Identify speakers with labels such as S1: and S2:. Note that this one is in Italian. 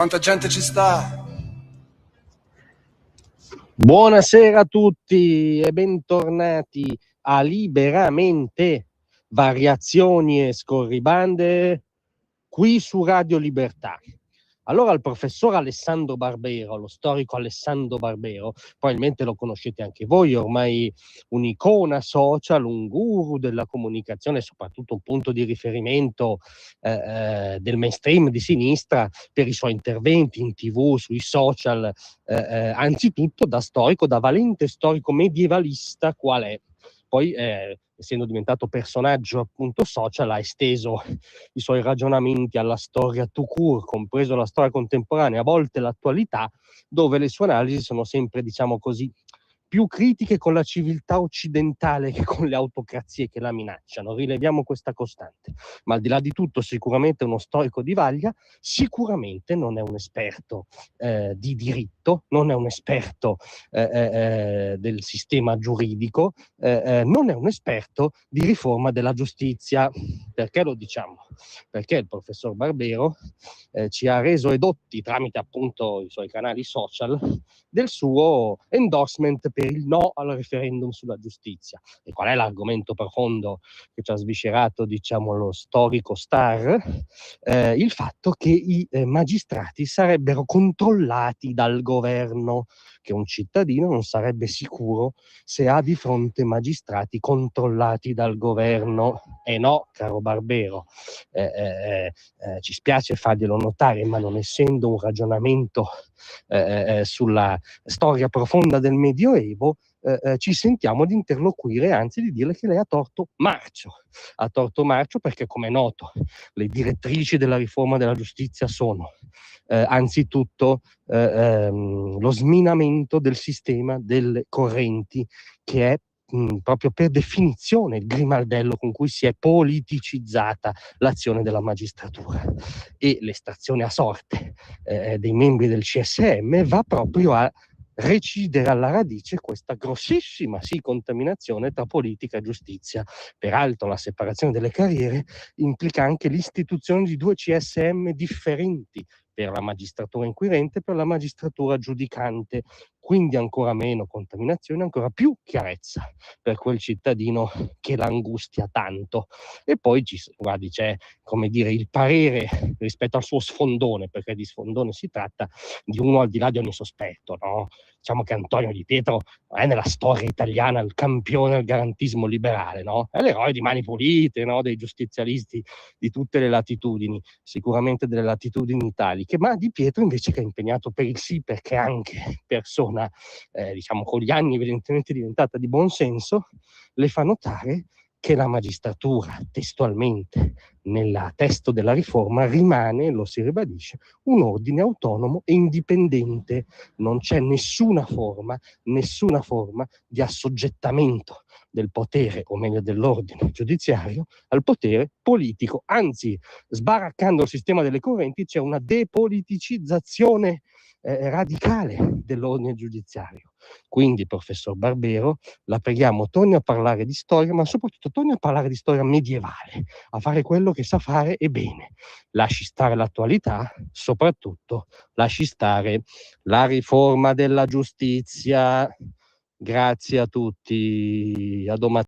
S1: Quanta gente ci sta?
S2: Buonasera a tutti e bentornati a Liberamente, variazioni e scorribande qui su Radio Libertà. Allora il professor Alessandro Barbero, lo storico Alessandro Barbero, probabilmente lo conoscete anche voi, ormai un'icona social, un guru della comunicazione, soprattutto un punto di riferimento del mainstream di sinistra per i suoi interventi in TV, sui social, anzitutto da storico, da valente storico medievalista qual è. Poi, essendo diventato personaggio appunto social, ha esteso i suoi ragionamenti alla storia tout court, compreso la storia contemporanea, a volte l'attualità, dove le sue analisi sono sempre, diciamo così, più critiche con la civiltà occidentale che con le autocrazie che la minacciano. Rileviamo questa costante. Ma al di là di tutto, sicuramente è uno storico di vaglia, sicuramente non è un esperto di diritto, non è un esperto del sistema giuridico, non è un esperto di riforma della giustizia. Perché lo diciamo? Perché il professor Barbero ci ha reso edotti tramite appunto i suoi canali social del suo endorsement per il no al referendum sulla giustizia. E qual è l'argomento profondo che ci ha sviscerato, diciamo, lo storico star? Il fatto che i magistrati sarebbero controllati dal governo, che un cittadino non sarebbe sicuro se ha di fronte magistrati controllati dal governo. E no, caro Barbero, ci spiace farglielo notare, ma non essendo un ragionamento sulla storia profonda del Medioevo, ci sentiamo di interloquire, anzi di dire che lei ha torto marcio. Ha torto marcio perché, come è noto, le direttrici della riforma della giustizia sono anzitutto lo sminamento del sistema delle correnti, che è proprio per definizione il grimaldello con cui si è politicizzata l'azione della magistratura, e l'estrazione a sorte dei membri del CSM va proprio a recidere alla radice questa grossissima contaminazione tra politica e giustizia. Peraltro la separazione delle carriere implica anche l'istituzione di 2 CSM differenti, per la magistratura inquirente e per la magistratura giudicante, quindi ancora meno contaminazione, ancora più chiarezza per quel cittadino che l'angustia tanto. E poi guardi, c'è, come dire, il parere rispetto al suo sfondone, perché di sfondone si tratta, di uno al di là di ogni sospetto, no? Diciamo che Antonio Di Pietro è nella storia italiana il campione del garantismo liberale, no? È l'eroe di Mani Pulite, no? Dei giustizialisti di tutte le latitudini, sicuramente delle latitudini italiche, ma Di Pietro invece, che è impegnato per il sì, perché anche persona, diciamo, con gli anni evidentemente diventata di buon senso, le fa notare che la magistratura, testualmente nel testo della riforma, rimane, lo si ribadisce, un ordine autonomo e indipendente. Non c'è nessuna forma di assoggettamento del potere, o meglio dell'ordine giudiziario, al potere politico. Anzi, sbaraccando il sistema delle correnti, c'è una depoliticizzazione radicale dell'ordine giudiziario. Quindi, professor Barbero, la preghiamo, torni a parlare di storia, ma soprattutto torni a parlare di storia medievale, a fare quello che sa fare e bene. Lasci stare l'attualità, soprattutto lasci stare la riforma della giustizia. Grazie a tutti, a domani.